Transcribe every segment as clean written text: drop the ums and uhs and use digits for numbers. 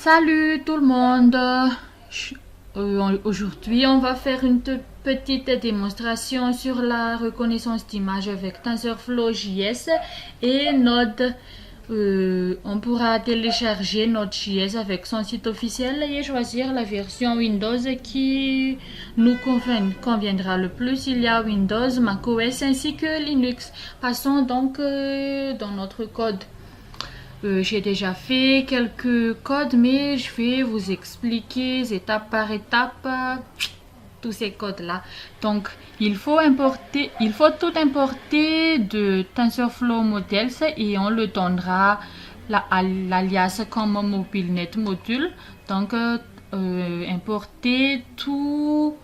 Salut tout le monde. Aujourd'hui, on va faire une petite démonstration sur la reconnaissance d'image avec TensorFlow JS et Node. On pourra télécharger Node.js avec son site officiel et choisir la version Windows qui nous conviendra le plus. Il y a Windows, macOS ainsi que Linux. Passons donc dans notre code. J'ai déjà fait quelques codes, mais je vais vous expliquer étape par étape tous ces codes-là. Donc, il faut tout importer de TensorFlow Models et on le donnera l'alias comme MobileNet module. Donc, importer tous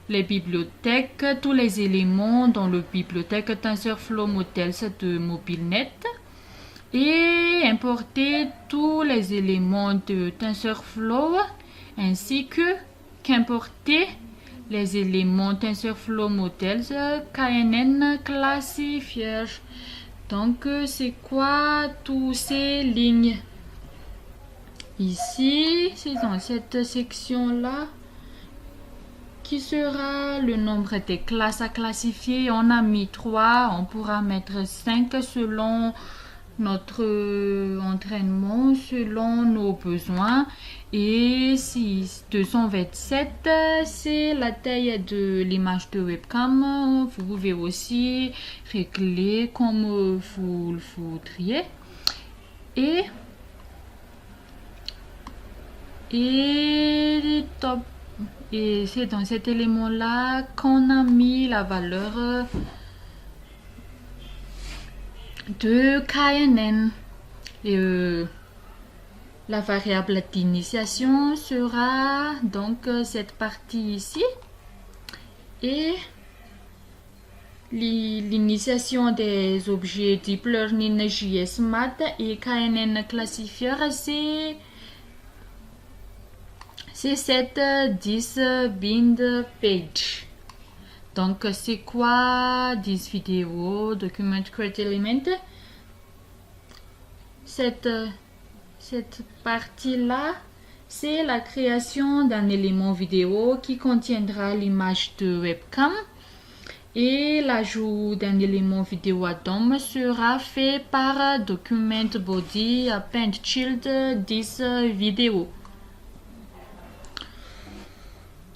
les bibliothèques, tous les éléments dans le bibliothèque TensorFlow Models de MobileNet. Et importer tous les éléments de TensorFlow ainsi qu'importer les éléments TensorFlow Models KNN Classifier. Donc, c'est quoi tous ces lignes? Ici, c'est dans cette section-là qui sera le nombre des classes à classifier. On a mis 3, on pourra mettre 5 selon notre entraînement, selon nos besoins. Et 227, c'est la taille de l'image de webcam. Vous pouvez aussi régler comme vous le voudriez. Et c'est dans cet élément-là qu'on a mis la valeur de KNN. La variable d'initiation sera donc cette partie ici. Et l'initiation des objets Deep Learning JS Math et KNN Classifier, c'est cette 10 bind page. Donc, c'est quoi 10 vidéos, document create element? Cette partie-là, c'est la création d'un élément vidéo qui contiendra l'image de webcam. Et l'ajout d'un élément vidéo atom sera fait par document body append child 10 vidéos.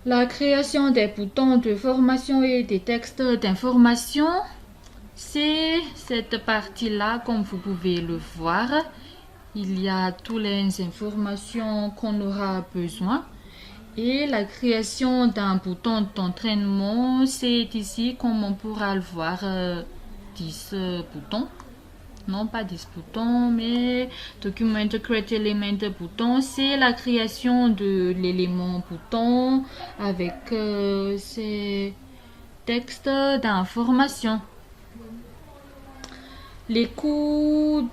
La création des boutons de formation et des textes d'information, c'est cette partie-là, comme vous pouvez le voir. Il y a toutes les informations qu'on aura besoin. Et la création d'un bouton d'entraînement, c'est ici, comme on pourra le voir, 10 boutons. Non, pas 10 boutons, mais document create element bouton, c'est la création de l'élément bouton avec ces textes d'information. Les coûts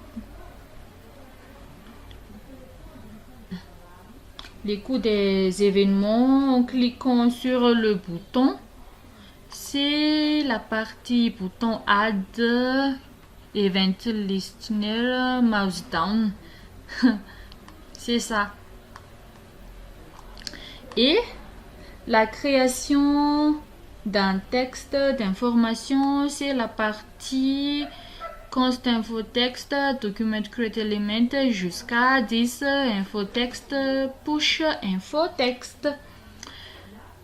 des événements en cliquant sur le bouton, c'est la partie bouton add event listener mouse down. C'est ça. Et la création d'un texte d'information, c'est la partie const info text document create element jusqu'à 10 info text push info text.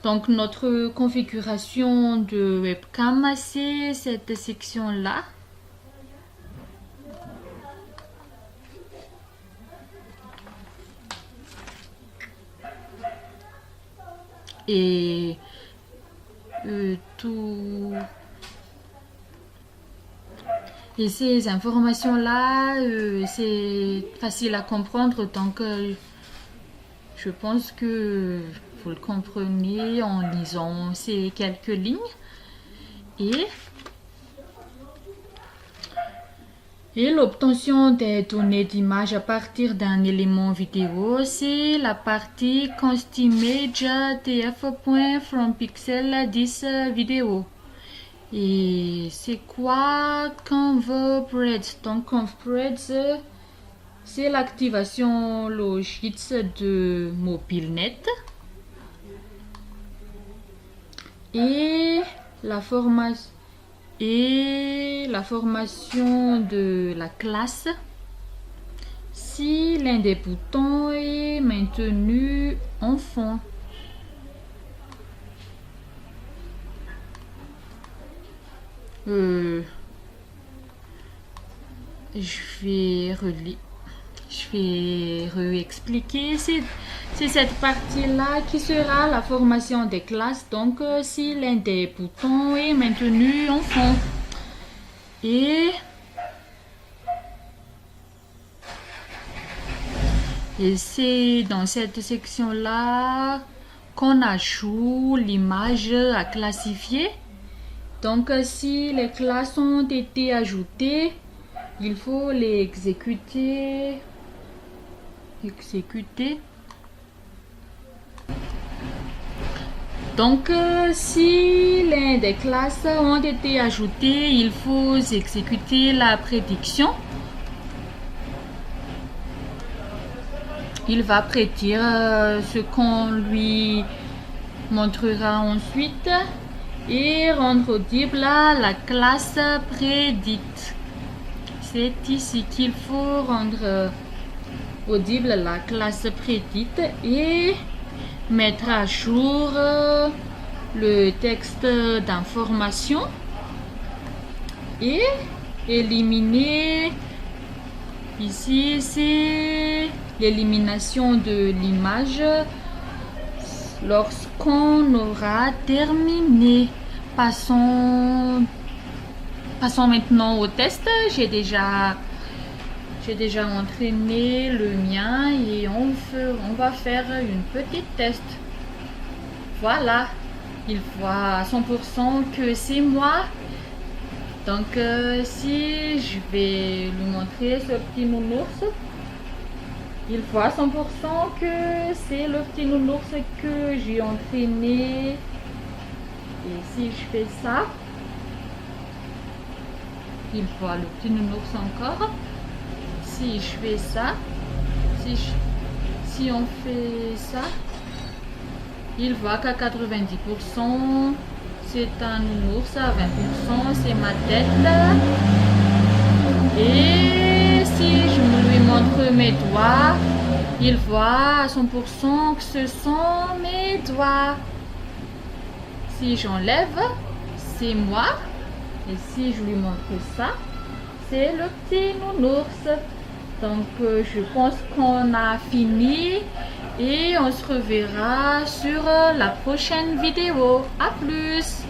Donc notre configuration de webcam, c'est cette section là. Et ces informations-là, c'est facile à comprendre, donc je pense que vous le comprenez en lisant ces quelques lignes. Et l'obtention des données d'image à partir d'un élément vidéo, c'est la partie constimage tf.fromPixel 10 vidéo. Et c'est quoi convBreads? Donc convBreads, c'est l'activation Logitech de MobileNet et la formation de la classe si l'un des boutons est maintenu en fond. Je vais réexpliquer. C'est cette partie-là qui sera la formation des classes. Donc, si l'un des boutons est maintenu en fond. Et c'est dans cette section-là qu'on ajoute l'image à classifier. Donc, si les classes ont été ajoutées, il faut les exécuter. Donc, si l'un des classes ont été ajoutées, il faut exécuter la prédiction. Il va prédire ce qu'on lui montrera ensuite et rendre audible la classe prédite. C'est ici qu'il faut rendre audible la classe prédite et mettre à jour le texte d'information et éliminer. Ici, c'est l'élimination de l'image lorsqu'on aura terminé. Passons maintenant au test. J'ai déjà entraîné le mien et on va faire une petite test. Voilà, il voit à 100% que c'est moi. Donc si je vais lui montrer ce petit nounours, il voit à 100% que c'est le petit nounours que j'ai entraîné. Et si je fais ça, il voit le petit nounours encore. Si je fais ça, si on fait ça, il voit qu'à 90%, c'est un nounours, à 20%, c'est ma tête. Et si je lui montre mes doigts, il voit à 100% que ce sont mes doigts. Si j'enlève, c'est moi. Et si je lui montre ça, c'est le petit nounours. Donc je pense qu'on a fini et on se reverra sur la prochaine vidéo. À plus!